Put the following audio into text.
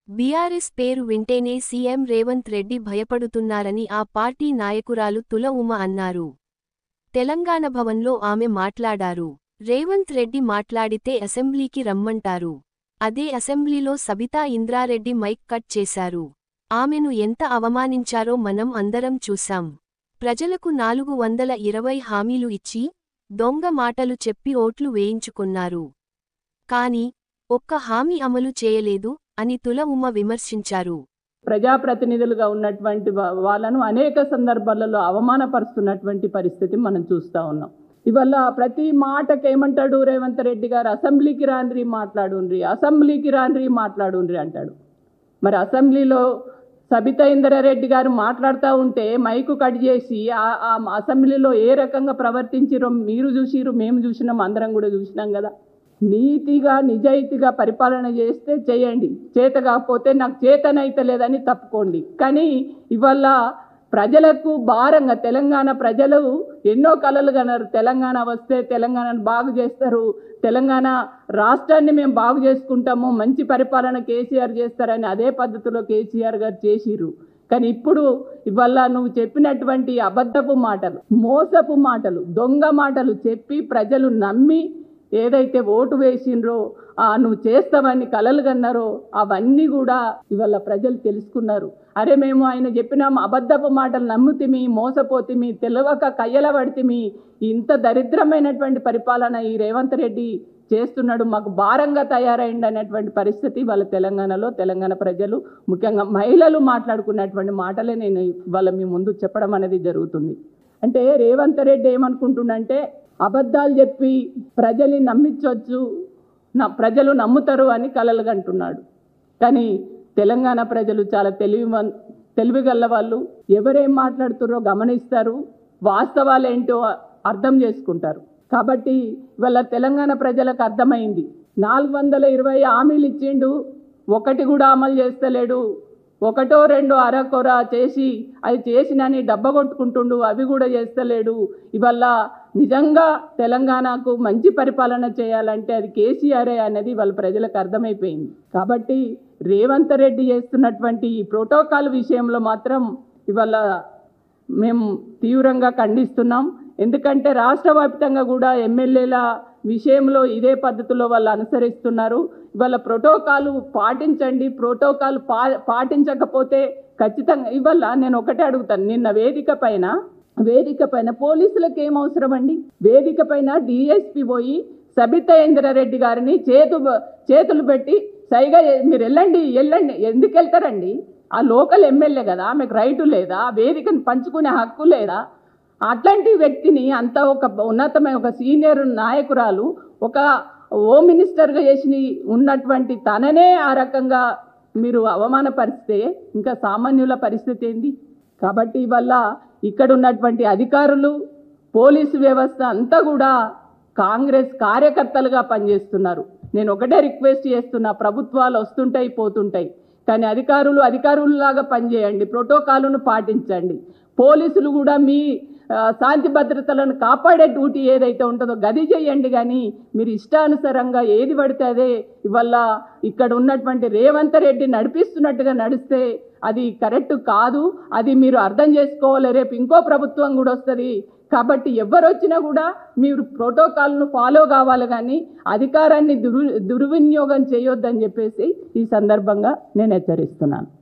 BRS పేరు వింటేనే CM Revanth Reddy భయపడుతున్నారని ఆ పార్టీ నాయకురాలు తుల ఉమ అన్నారు. తెలంగాణ భవన్లో ఆమె మాట్లాడారు. రేవంత్ రెడ్డి మాట్లాడితే అసెంబ్లీకి రమ్మంటారు. అదే అసెంబ్లీలో సబితా ఇంద్రారెడ్డి మైక్ కట్ చేశారు. ఆమెను ఎంత అవమానించారో మనం అందరం చూశాం. ప్రజలకు 420 హామీలు ఇచ్చి, దొంగ మాటలు చెప్పి ఓట్లు వేయించుకున్నారు. కాని ఒక్క హామీ అమలు చేయలేదు అని తుల ఉమ విమర్శించారు. ప్రజాప్రతినిధులుగా ఉన్నటువంటి వాళ్ళను అనేక సందర్భాలలో అవమానపరుస్తున్నటువంటి పరిస్థితి మనం చూస్తూ ఉన్నాం. ఇవాళ ప్రతి మాటకి ఏమంటాడు రేవంత్ రెడ్డి గారు, అసెంబ్లీకి రాండ్రి మాట్లాడుండ్రి, అసెంబ్లీకి రాండ్రి మాట్లాడుండ్రి అంటాడు. మరి అసెంబ్లీలో సబితా ఇంద్రారెడ్డి గారు మాట్లాడుతూ ఉంటే మైకు కట్ చేసి ఆ అసెంబ్లీలో ఏ రకంగా ప్రవర్తించిరో మీరు చూసిరు, మేము చూసినాం, అందరం కూడా చూసినాం కదా. నీతిగా నిజాయితీగా పరిపాలన చేస్తే చేయండి, చేత కాకపోతే నాకు చేతనైతే లేదని తప్పుకోండి. కానీ ఇవాళ ప్రజలకు భారంగా తెలంగాణ ప్రజలు ఎన్నో కలలు కన్నారు. తెలంగాణ వస్తే తెలంగాణను బాగు చేస్తారు, తెలంగాణ రాష్ట్రాన్ని మేము బాగు చేసుకుంటాము, మంచి పరిపాలన కేసీఆర్ చేస్తారని అదే పద్ధతిలో కేసీఆర్ గారు చేసిర్రు. కానీ ఇప్పుడు ఇవాళ నువ్వు చెప్పినటువంటి అబద్ధపు మాటలు, మోసపు మాటలు, దొంగ మాటలు చెప్పి ప్రజలు నమ్మి ఏదైతే ఓటు వేసిండ్రో నువ్వు చేస్తావని కలలు కన్నారో అవన్నీ కూడా ఇవాళ ప్రజలు తెలుసుకున్నారు. అరే మేము ఆయన చెప్పిన అబద్ధపు మాటలు నమ్ముతిమి, మోసపోతిమి, తెలియక కయ్యల పడితిమి, ఇంత దరిద్రమైనటువంటి పరిపాలన ఈ రేవంత్ రెడ్డి చేస్తున్నాడు, మాకు భారంగా తయారైంది అనేటువంటి పరిస్థితి వాళ్ళ తెలంగాణలో తెలంగాణ ప్రజలు ముఖ్యంగా మహిళలు మాట్లాడుకున్నటువంటి మాటలే నేను వాళ్ళ మీ ముందు చెప్పడం అనేది జరుగుతుంది. అంటే రేవంత్ రెడ్డి ఏమనుకుంటుండంటే అబద్ధాలు చెప్పి ప్రజల్ని నమ్మించవచ్చు, ప్రజలు నమ్ముతారు అని కలలు కంటున్నాడు. కానీ తెలంగాణ ప్రజలు చాలా తెలివిగల వాళ్ళు, ఎవరేం మాట్లాడుతారో గమనిస్తారు, వాస్తవాలు ఏంటో అర్థం చేసుకుంటారు. కాబట్టి ఇవాళ తెలంగాణ ప్రజలకు అర్థమైంది. 420 హామీలు ఇచ్చిండు, ఒకటి కూడా అమలు చేస్తలేడు. ఒకటో రెండో అరకొర చేసి అది చేసినని డబ్బ కొట్టుకుంటుండు, అవి కూడా చేస్తలేడు. ఇవాళ నిజంగా తెలంగాణకు మంచి పరిపాలన చేయాలంటే అది కేసీఆరే అనేది వాళ్ళ ప్రజలకు అర్థమైపోయింది. కాబట్టి రేవంత్ రెడ్డి చేస్తున్నటువంటి ఈ ప్రోటోకాల్ విషయంలో మాత్రం ఇవాళ మేము తీవ్రంగా ఖండిస్తున్నాం. ఎందుకంటే రాష్ట్ర వ్యాప్తంగా కూడా ఎమ్మెల్యేల విషయంలో ఇదే పద్ధతిలో వాళ్ళు అనుసరిస్తున్నారు. ఇవాళ ప్రోటోకాల్ పాటించండి, ప్రోటోకాల్ పాటించకపోతే ఖచ్చితంగా ఇవాళ నేను ఒకటే అడుగుతాను. నిన్న వేదిక పైన పోలీసులకు ఏం అవసరం అండి? వేదిక పైన డిఎస్పీ పోయి సబితా ఇంద్రారెడ్డి గారిని చేతులు పెట్టి సైగా మీరు వెళ్ళండి, ఎందుకు వెళ్తారండి? ఆ లోకల్ ఎమ్మెల్యే కదా, ఆమెకు రైటు లేదా? వేదికను పంచుకునే హక్కు లేదా? అట్లాంటి వ్యక్తిని అంత ఒక ఉన్నతమైన ఒక సీనియర్ నాయకురాలు, ఒక హోమ్ మినిస్టర్గా చేసి ఉన్నటువంటి తననే ఆ రకంగా మీరు అవమానపరిస్తే ఇంకా సామాన్యుల పరిస్థితి ఏంది? కాబట్టి ఇవల్ల ఇక్కడ ఉన్నటువంటి అధికారులు, పోలీసు వ్యవస్థ అంతా కూడా కాంగ్రెస్ కార్యకర్తలుగా పనిచేస్తున్నారు. నేను ఒకటే రిక్వెస్ట్ చేస్తున్నా, ప్రభుత్వాలు వస్తుంటాయి పోతుంటాయి, కానీ అధికారులలాగా పనిచేయండి, ప్రోటోకాల్ను పాటించండి. పోలీసులు కూడా మీ శాంతి భద్రతలను కాపాడే డ్యూటీ ఏదైతే ఉంటుందో గది చేయండి. కానీ మీరు ఇష్టానుసారంగా ఏది పడితే అదే ఇవాళ ఇక్కడ ఉన్నటువంటి రేవంత్ రెడ్డి నడిపిస్తున్నట్టుగా నడిస్తే అది కరెక్ట్ కాదు. అది మీరు అర్థం చేసుకోవాలి. రేపు ఇంకో ప్రభుత్వం కూడా వస్తుంది. కాబట్టి ఎవరు వచ్చినా కూడా మీరు ప్రోటోకాల్ను ఫాలో కావాలి, కానీ అధికారాన్ని దుర్వినియోగం చేయొద్దని చెప్పేసి ఈ సందర్భంగా నేను హెచ్చరిస్తున్నాను.